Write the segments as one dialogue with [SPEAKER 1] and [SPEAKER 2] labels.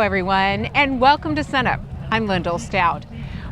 [SPEAKER 1] everyone, and welcome to Sunup. I'm Lyndall Stout.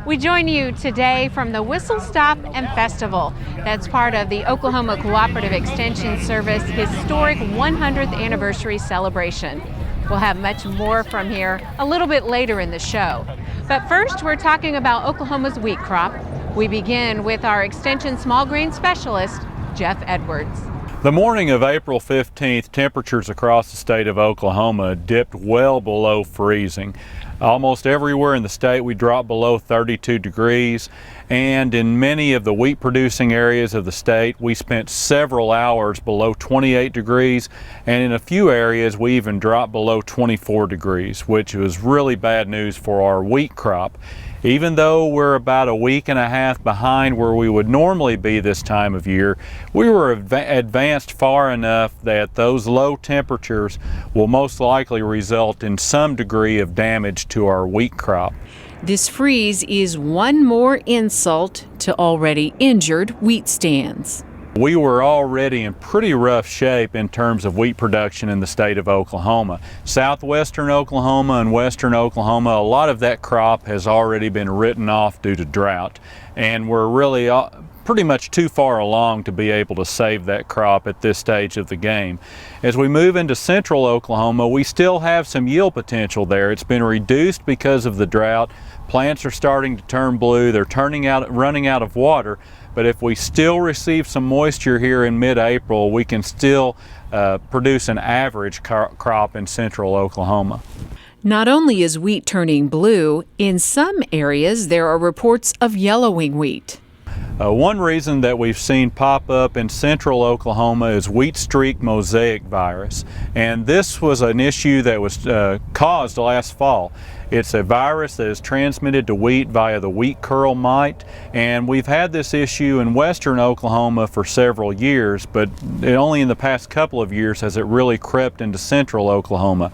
[SPEAKER 1] We join you today from the Whistle Stop and Festival. That's part of the Oklahoma Cooperative Extension Service historic 100th anniversary celebration. We'll have much more from here a little bit later in the show. But first, we're talking about Oklahoma's wheat crop. We begin with our Extension small grain specialist, Jeff Edwards.
[SPEAKER 2] The morning of April 15th, temperatures across the state of Oklahoma dipped well below freezing. Almost everywhere in the state we dropped below 32 degrees, and in many of the wheat producing areas of the state we spent several hours below 28 degrees, and in a few areas we even dropped below 24 degrees, which was really bad news for our wheat crop. Even though we're about a week and a half behind where we would normally be this time of year, we were advanced far enough that those low temperatures will most likely result in some degree of damage to our wheat crop.
[SPEAKER 1] This freeze is one more insult to already injured wheat stands.
[SPEAKER 2] We were already in pretty rough shape in terms of wheat production in the state of Oklahoma. Southwestern Oklahoma and western Oklahoma, a lot of that crop has already been written off due to drought, and we're really pretty much too far along to be able to save that crop at this stage of the game. As we move into central Oklahoma, we still have some yield potential there. It's been reduced because of the drought. Plants are starting to turn blue, they're running out of water. But if we still receive some moisture here in mid-April, we can still produce an average crop in central Oklahoma.
[SPEAKER 1] Not only is wheat turning blue, in some areas there are reports of yellowing wheat.
[SPEAKER 2] One reason that we've seen pop up in central Oklahoma is wheat streak mosaic virus. And this was an issue that was caused last fall. It's a virus that is transmitted to wheat via the wheat curl mite, and we've had this issue in western Oklahoma for several years, but only in the past couple of years has it really crept into central Oklahoma.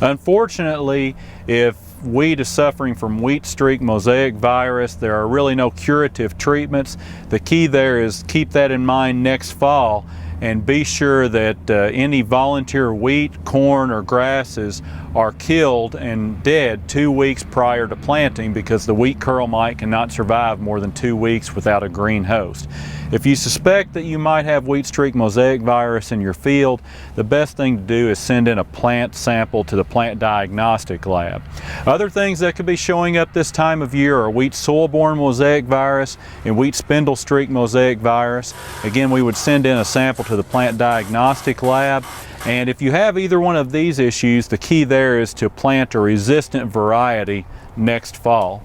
[SPEAKER 2] Unfortunately, if wheat is suffering from wheat streak mosaic virus, there are really no curative treatments. The key there is keep that in mind next fall and be sure that any volunteer wheat, corn, or grasses are killed and dead 2 weeks prior to planting, because the wheat curl mite cannot survive more than 2 weeks without a green host. If you suspect that you might have wheat streak mosaic virus in your field, the best thing to do is send in a plant sample to the plant diagnostic lab. Other things that could be showing up this time of year are wheat soil-borne mosaic virus and wheat spindle streak mosaic virus. Again, we would send in a sample to the plant diagnostic lab. And if you have either one of these issues, the key there is to plant a resistant variety next fall.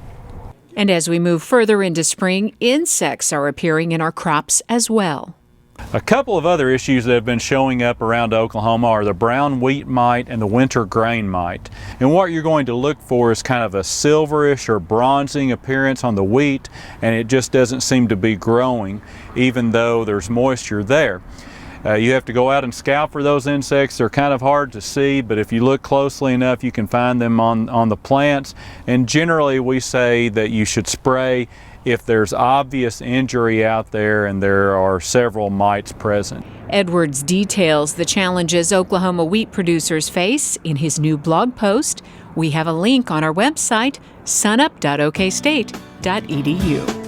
[SPEAKER 1] And as we move further into spring, insects are appearing in our crops as well.
[SPEAKER 2] A couple of other issues that have been showing up around Oklahoma are the brown wheat mite and the winter grain mite. And what you're going to look for is kind of a silverish or bronzing appearance on the wheat, and it just doesn't seem to be growing even though there's moisture there. You have to go out and scout for those insects. They're kind of hard to see, but if you look closely enough, you can find them on the plants. And generally, we say that you should spray if there's obvious injury out there and there are several mites present.
[SPEAKER 1] Edwards details the challenges Oklahoma wheat producers face in his new blog post. We have a link on our website, sunup.okstate.edu.